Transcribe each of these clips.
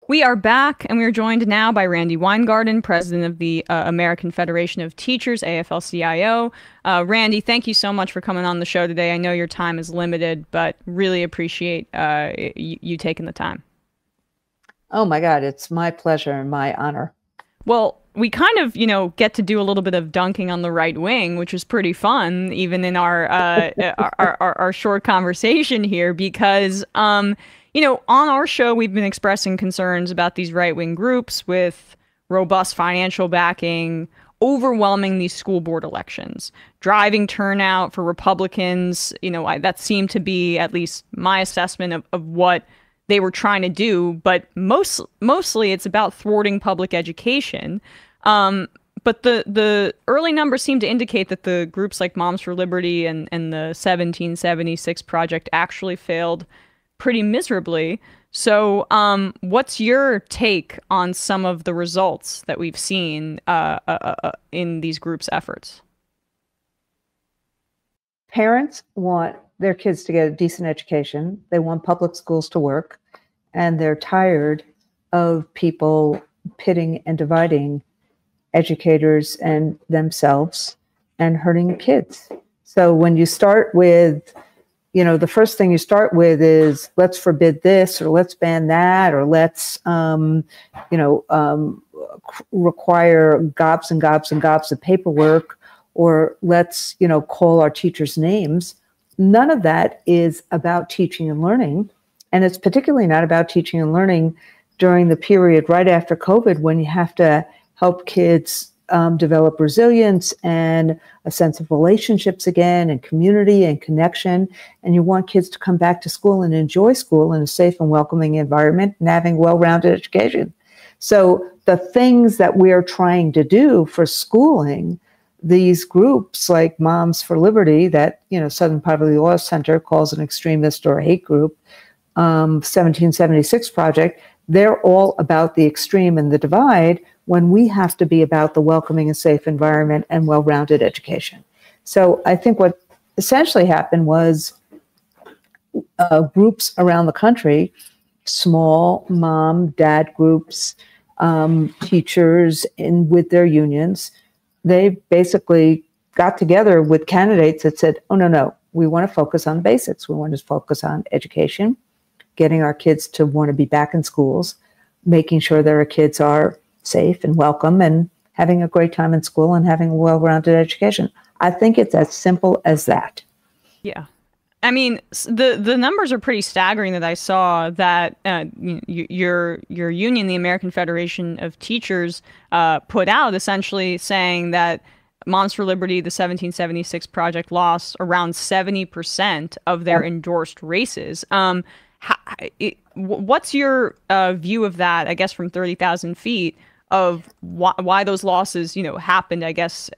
We are back, and we are joined now by Randi Weingarten, president of the American Federation of Teachers, AFL-CIO. Randi, thank you so much for coming on the show today. I know your time is limited, but really appreciate you taking the time. Oh my God, it's my pleasure and my honor. Well, we kind of, get to do a little bit of dunking on the right wing, which is pretty fun, even in our our short conversation here, because on our show, we've been expressing concerns about these right-wing groups with robust financial backing, overwhelming these school board elections, driving turnout for Republicans. That seemed to be at least my assessment of what they were trying to do. But mostly it's about thwarting public education. But the early numbers seem to indicate that the groups like Moms for Liberty and the 1776 Project actually failed pretty miserably. So what's your take on some of the results that we've seen in these groups' efforts? Parents want their kids to get a decent education. They want public schools to work, and they're tired of people pitting and dividing educators and themselves and hurting kids. So when you start with the first thing you start with is let's forbid this, or let's ban that, or let's, require gobs and gobs and gobs of paperwork, or let's, call our teachers names. None of that is about teaching and learning. And it's particularly not about teaching and learning during the period right after COVID, when you have to help kids develop resilience and a sense of relationships again, and community and connection. And you want kids to come back to school and enjoy school in a safe and welcoming environment and having well-rounded education. So the things that we're trying to do for schooling, these groups like Moms for Liberty, that Southern Poverty Law Center calls an extremist or a hate group, 1776 Project, they're all about the extreme and the divide, when we have to be about the welcoming and safe environment and well-rounded education. So I think what essentially happened was groups around the country, small mom, dad groups, teachers with their unions, they basically got together with candidates that said, oh, no, we want to focus on basics. We want to focus on education, getting our kids to want to be back in schools, making sure that our kids are safe and welcome and having a great time in school and having a well-rounded education. I think it's as simple as that. Yeah. I mean, the numbers are pretty staggering that I saw that your union, the American Federation of Teachers, put out, essentially saying that Moms for Liberty, the 1776 Project, lost around 70% of their endorsed races. What's your view of that, I guess, from 30,000 feet, of why those losses, happened, I guess,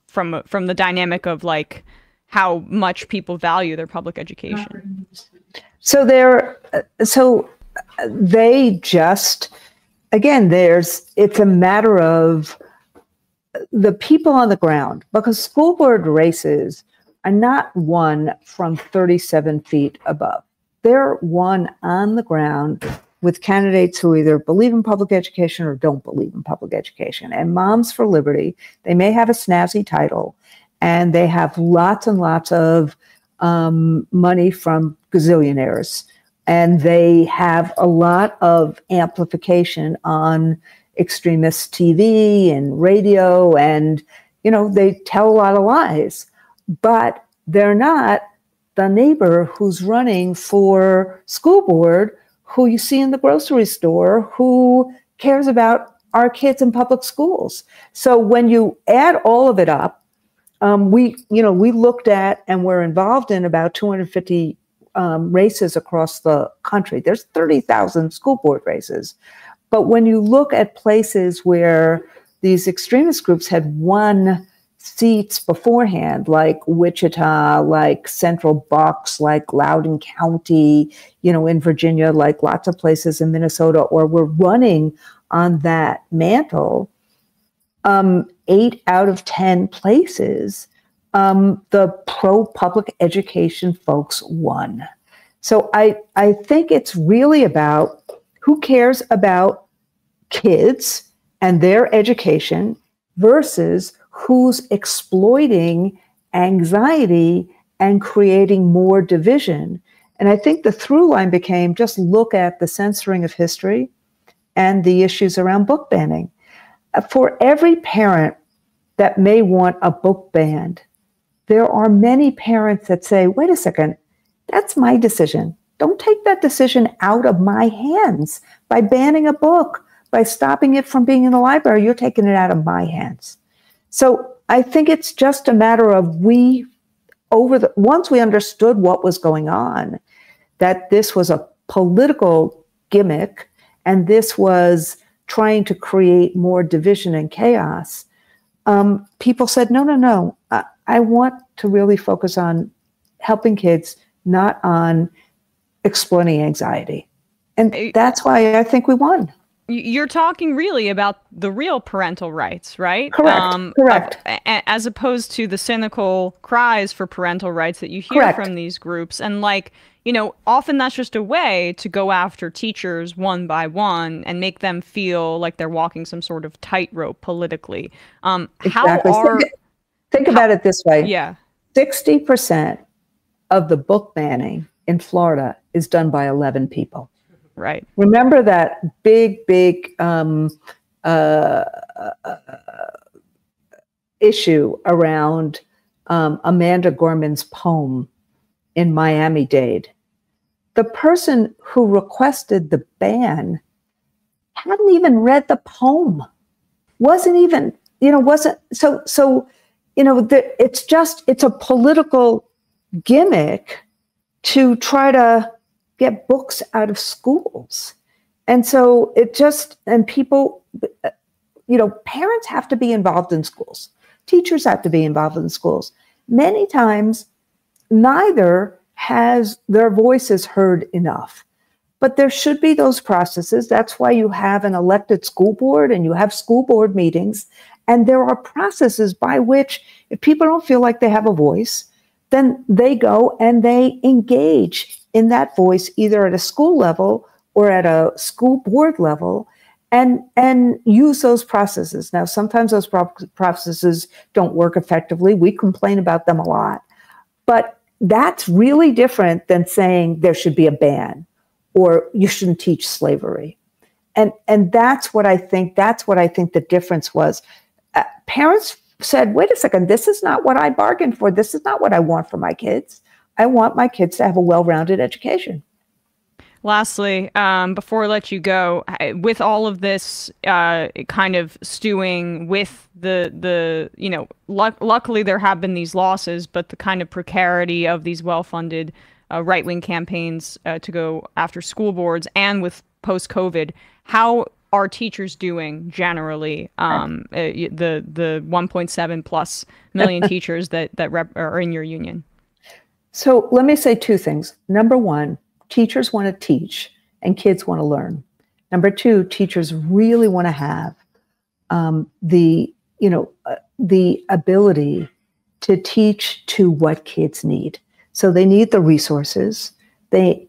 from the dynamic of like how much people value their public education? So they just, again, it's a matter of the people on the ground, because school board races are not won from 37 feet above. They're won on the ground with candidates who either believe in public education or don't believe in public education. And Moms for Liberty, they may have a snazzy title, and they have lots and lots of money from gazillionaires, and they have a lot of amplification on extremist TV and radio, and they tell a lot of lies, but they're not the neighbor who's running for school board, who you see in the grocery store, who cares about our kids in public schools. So when you add all of it up, we looked at, and we're involved in about 250 races across the country. There's 30,000 school board races. But when you look at places where these extremist groups had won seats beforehand, like Wichita, like Central Bucks, like Loudoun County, in Virginia, like lots of places in Minnesota, or were running on that mantle, 8 out of 10 places, the pro-public education folks won. So I think it's really about Who cares about kids and their education versus who's exploiting anxiety and creating more division? And I think the through line became just look at the censoring of history and the issues around book banning. For every parent that may want a book banned, there are many parents that say, wait a second, that's my decision. Don't take that decision out of my hands by banning a book, by stopping it from being in the library. You're taking it out of my hands. So I think it's just a matter of once we understood what was going on, that this was a political gimmick and this was trying to create more division and chaos, people said, no, I want to really focus on helping kids, not on exploiting anxiety. And that's why I think we won. You're talking really about the real parental rights, right? Correct. As opposed to the cynical cries for parental rights that you hear from these groups. And often that's just a way to go after teachers one by one and make them feel like they're walking some sort of tightrope politically. Exactly. Think about it this way. Yeah. 60% of the book banning in Florida is done by 11 people. Right. Remember that big issue around Amanda Gorman's poem in Miami-Dade. The person who requested the ban hadn't even read the poem. It's a political gimmick to try to get books out of schools. And so people, parents have to be involved in schools. Teachers have to be involved in schools. Many times, neither has their voices heard enough. But there should be those processes. That's why you have an elected school board and you have school board meetings. And there are processes by which if people don't feel like they have a voice, then they go and they engage in that voice either at a school level or at a school board level and use those processes. Now, sometimes those processes don't work effectively. We complain about them a lot. But that's really different than saying there should be a ban or you shouldn't teach slavery. And that's what I think the difference was. Parents said, wait a second, this is not what I bargained for. This is not what I want for my kids. I want my kids to have a well-rounded education. Lastly, before I let you go, with all of this kind of stewing with luckily there have been these losses, but the kind of precarity of these well-funded right-wing campaigns to go after school boards and with post-COVID, how are teachers doing generally? The 1.7 plus million teachers that are in your union? So let me say two things. Number one, teachers want to teach and kids want to learn. Number two, teachers really want to have the ability to teach to what kids need. So they need the resources. They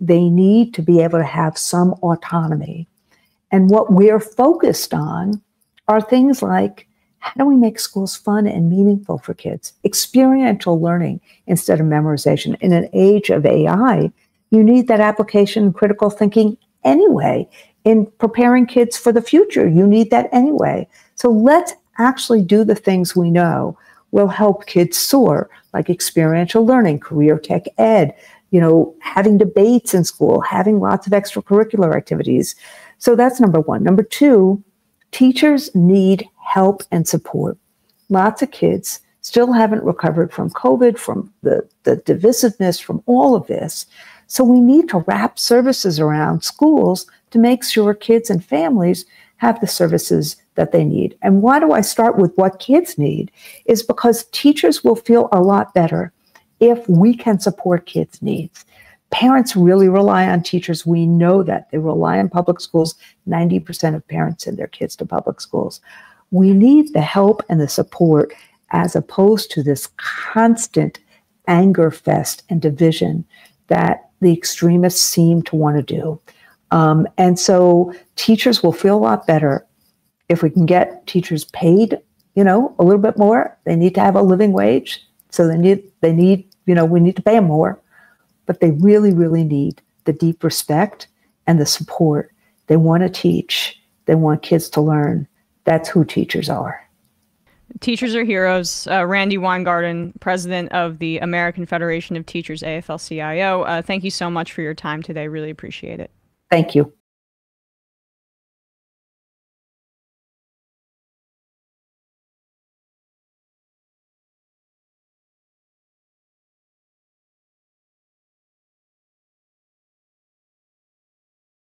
need to be able to have some autonomy. And what we're focused on are things like, how do we make schools fun and meaningful for kids? Experiential learning instead of memorization. In an age of AI, you need that application and critical thinking anyway. In preparing kids for the future, you need that anyway. So let's actually do the things we know will help kids soar, like experiential learning, career tech ed, having debates in school, having lots of extracurricular activities. So that's number one. Number two, teachers need help and support. Lots of kids still haven't recovered from COVID, from the divisiveness, from all of this. So we need to wrap services around schools to make sure kids and families have the services that they need. And why do I start with what kids need? Is because teachers will feel a lot better if we can support kids' needs. Parents really rely on teachers. We know that. They rely on public schools. 90% of parents send their kids to public schools. We need the help and the support as opposed to this constant anger fest and division that the extremists seem to want to do. And so teachers will feel a lot better if we can get teachers paid, a little bit more. They need to have a living wage. So we need to pay them more, but they really, really need the deep respect and the support. They want to teach. They want kids to learn. That's who teachers are. Teachers are heroes. Randi Weingarten, president of the American Federation of Teachers, AFL-CIO. Thank you so much for your time today. Really appreciate it. Thank you.